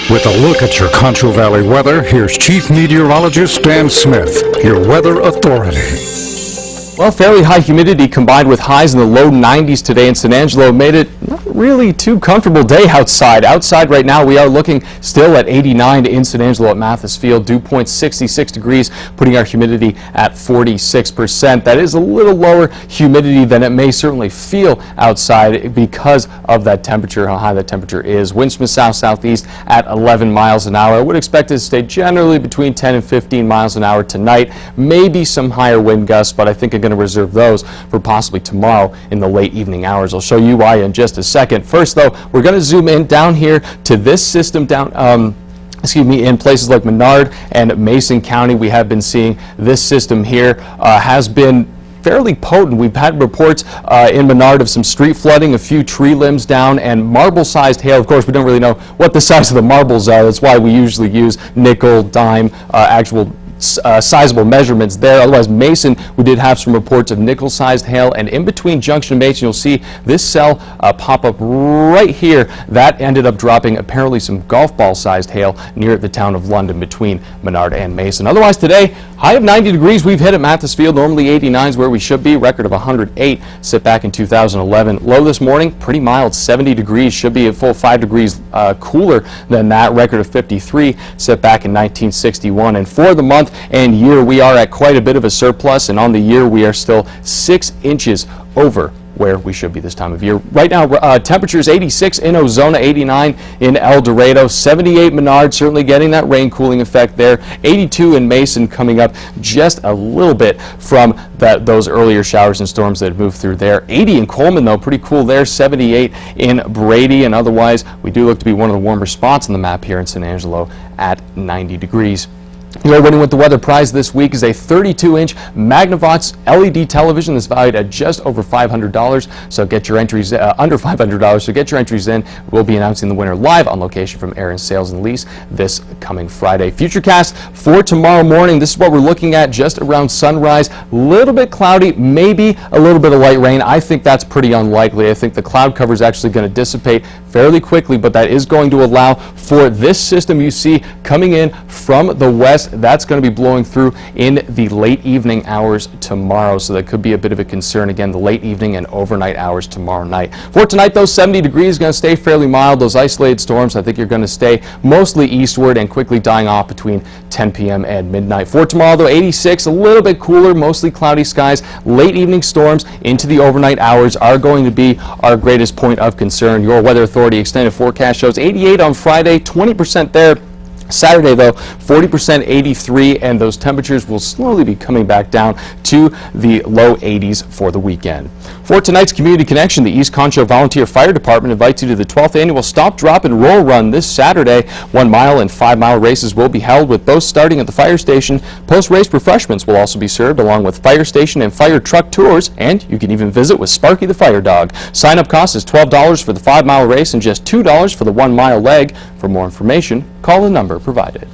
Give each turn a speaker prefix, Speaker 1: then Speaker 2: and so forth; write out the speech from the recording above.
Speaker 1: With a look at your Concho Valley weather, here's Chief Meteorologist Dan Smith, your weather authority.
Speaker 2: Well, fairly high humidity combined with highs in the low 90s today in San Angelo made it not really too comfortable day outside. Outside right now we are looking still at 89 in San Angelo at Mathis Field. Dew point 66 degrees, putting our humidity at 46%. That is a little lower humidity than it may certainly feel outside because of that temperature, how high that temperature is. Winds from south-southeast at 11 miles an hour. I would expect it to stay generally between 10 and 15 miles an hour tonight. Maybe some higher wind gusts, but I think I'm going to reserve those for possibly tomorrow in the late evening hours. I'll show you why in just a second. First, though, we're going to zoom in down here to this system down in places like Menard and Mason County. We have been seeing this system here has been fairly potent. We've had reports in Menard of some street flooding, a few tree limbs down, and marble-sized hail. Of course, we don't really know what the size of the marbles are. That's why we usually use nickel, dime, actual sizable measurements there. Otherwise, Mason, we did have some reports of nickel-sized hail, and in between Junction and Mason, you'll see this cell pop up right here. That ended up dropping apparently some golf ball-sized hail near the town of London between Menard and Mason. Otherwise, today, high of 90 degrees we've hit at Mathis Field. Normally 89 is where we should be. Record of 108 set back in 2011. Low this morning, pretty mild, 70 degrees. Should be a full 5 degrees cooler than that. Record of 53 set back in 1961. And for the month and year, we are at quite a bit of a surplus, and on the year we are still 6 inches over where we should be this time of year. Right now, temperatures 86 in Ozona, 89 in El Dorado, 78 Menard, certainly getting that rain cooling effect there, 82 in Mason, coming up just a little bit from those earlier showers and storms that have moved through there. 80 in Coleman, though, pretty cool there, 78 in Brady, and otherwise we do look to be one of the warmer spots on the map here in San Angelo at 90 degrees. Your winning with the weather prize this week is a 32-inch Magnavox LED television that's valued at just over $500. So get your entries under $500. So get your entries in. We'll be announcing the winner live on location from Aaron Sales and Lease this coming Friday. Futurecast for tomorrow morning. This is what we're looking at just around sunrise. A little bit cloudy, maybe a little bit of light rain. I think that's pretty unlikely. I think the cloud cover is actually going to dissipate fairly quickly, but that is going to allow for this system you see coming in from the west. That's going to be blowing through in the late evening hours tomorrow, so that could be a bit of a concern. Again, the late evening and overnight hours tomorrow night. For tonight, though, 70 degrees, going to stay fairly mild. Those isolated storms, I think, you're going to stay mostly eastward and quickly dying off between 10 p.m. and midnight. For tomorrow, though, 86, a little bit cooler, mostly cloudy skies. Late evening storms into the overnight hours are going to be our greatest point of concern. Your Weather Authority extended forecast shows 88 on Friday, 20% there. Saturday, though, 40%, 83, and those temperatures will slowly be coming back down to the low 80s for the weekend. For tonight's Community Connection, the East Concho Volunteer Fire Department invites you to the 12th annual Stop, Drop, and Roll Run this Saturday. 1 mile and 5 mile races will be held, with both starting at the fire station. Post-race refreshments will also be served, along with fire station and fire truck tours, and you can even visit with Sparky the Fire Dog. Sign-up cost is $12 for the 5 mile race and just $2 for the 1 mile leg. For more information, call the number provided.